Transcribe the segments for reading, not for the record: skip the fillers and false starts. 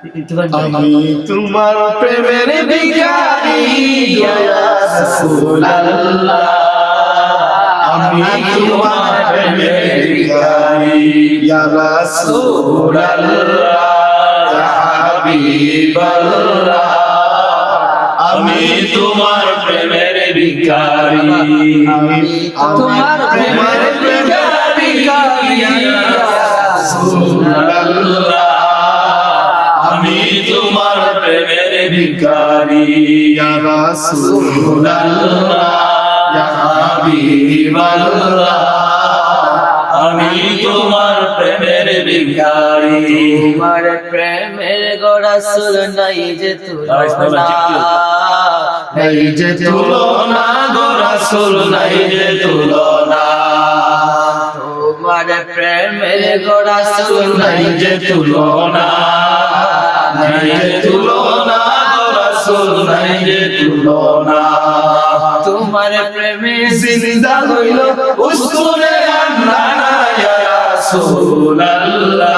আমি তোমার প্রেমের ভিখারি ইয়া রাসূলুল্লাহ, আমি তোমার প্রেমের ভিখারি ইয়া রাসূলুল্লাহ, ইয়া হাবিবাল্লাহ, আমি তোমার প্রেমের ভিখারি, আমি তোমার প্রেমের ভিখারি ইয়া রাসূলুল্লাহ, আমি তোমার প্রেমের ভিখারি ইয়া রাসূলুল্লাহ, ইয়া হাবিবাল্লাহ, আমি তোমার প্রেমের ভিখারি। তোমার প্রেমের গোরাসুল নাই যে তুলনা, নাই যে তুলনা গো রাসূল, নাই যে তুলনা, তোমার প্রেমের গোরাসুল নাই যে তুলনা, নাই যে তুলনা গো রাসূল, নাই যে তুলনা। তোমার প্রেমে জিন্দা হইল উসুরে আন্নানা ইয়া রাসূলুল্লাহ,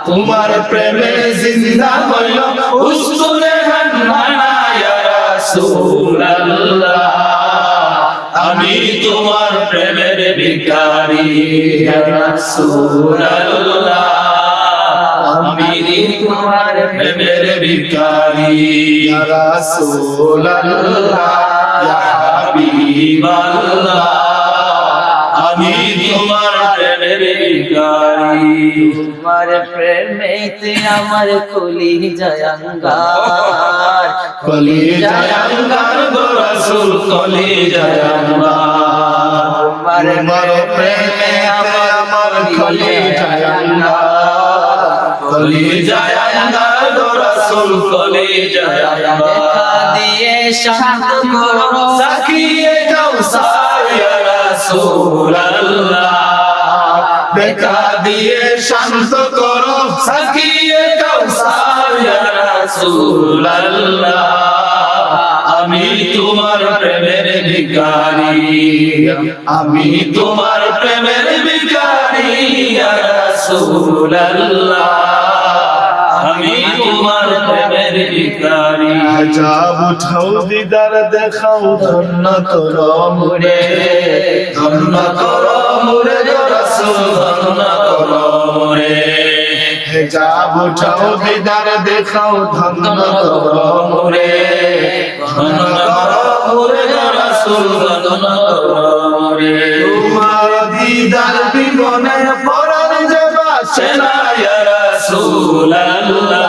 তোমার প্রেমে জিন্দা হইল উসুরে আন্নানা ইয়া রাসূলুল্লাহ, আমি তোমার প্রেমের ভিখারি ইয়া রাসূলুল্লাহ, আমি তোমার প্রেমের ভিখারি ইয়া রাসূলুল্লাহ, ইয়া হাবিবাল্লাহ, আমি তোমার প্রেমের ভিখারি। তোমার প্রেমেতে আমার কলি জয়ঙ্গার, কলি জয়ঙ্গার গো রাসূল, কলি জয়ঙ্গার, তোমার প্রেমে আমার কলি জয়ঙ্গার, কলি জয়ঙ্গার গো রাসূল, কলি জয়ঙ্গার, দেখা দিয়ে শান্ত করো সাকিয়ে কাউসার ইয়া রাসূলুল্লাহ, দেখা দিয়ে শান্ত করো সাকিয়ে কাউসার ইয়া রাসূলুল্লাহ, আমি তোমার প্রেমের ভিখারি, আমি তোমার প্রেমের ভিখারি ইয়া রাসূলুল্লাহ, আমি তোমার প্রেমের ভিখারি। হিজাব উঠাও দিদার দেখাও ধন্য করো মোরে, ধন্য করো মোরে গো রাসূল, ধন্য করো মোরে। হিজাব উঠাও দিদার দেখাও ধন্য করো মোরে, ধন্য করো মোরে গো রাসূল, ধন্য করো মোরে। তোমার দিদার বিবনে পরাণ যে বাসে না ইয়া রাসূলুল্লাহ,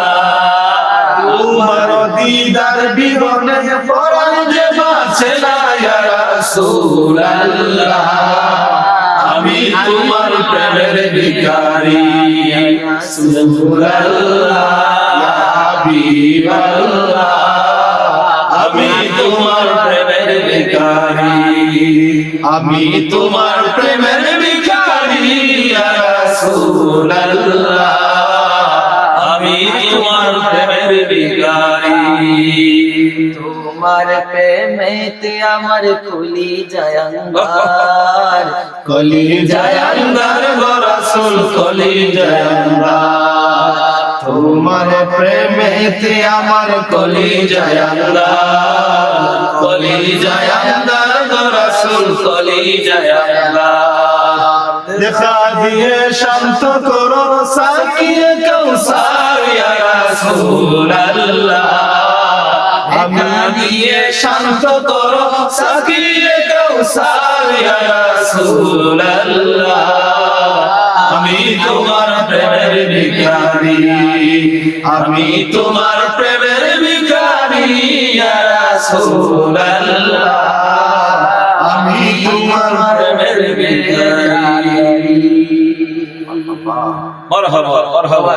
তোমার দিদার বিবনে পরাণ যে বাসে না ইয়া রাসূলুল্লাহ, আমি তোমার প্রেমের ভিখারি ইয়া রাসূলুল্লাহ, ইয়া হাবিবাল্লাহ, আমি তোমার প্রেমের ভিখারি, আমি তোমার প্রেমের ভিখারি ইয়া রাসূলুল্লাহ, আমি তোমার প্রেমের ভিখারি। তোমার প্রেমেতে আমার কলি জয়ঙ্গার, কলি জয়ঙ্গার গো রাসূল, কলি জয়ঙ্গার, তোমার প্রেমেতে আমার কলি জয়ঙ্গার, কলি জয়ঙ্গার গো রাসূল, কলি জয়ঙ্গার, দেখা দিয়ে শান্ত করো সাকিয়ে কাউসার ইয়া রাসূলুল্লাহ, দেখা দিয়ে শান্ত করো সাকিয়ে কাউসার ইয়া রাসূলুল্লাহ, আমি তোমার প্রেমের ভিখারি, আমি তোমার প্রেমের ভিখারি ইয়া রাসূলুল্লাহ, আমি তোমার প্রেমের ভিখারি। মারহাবা মারহাবা।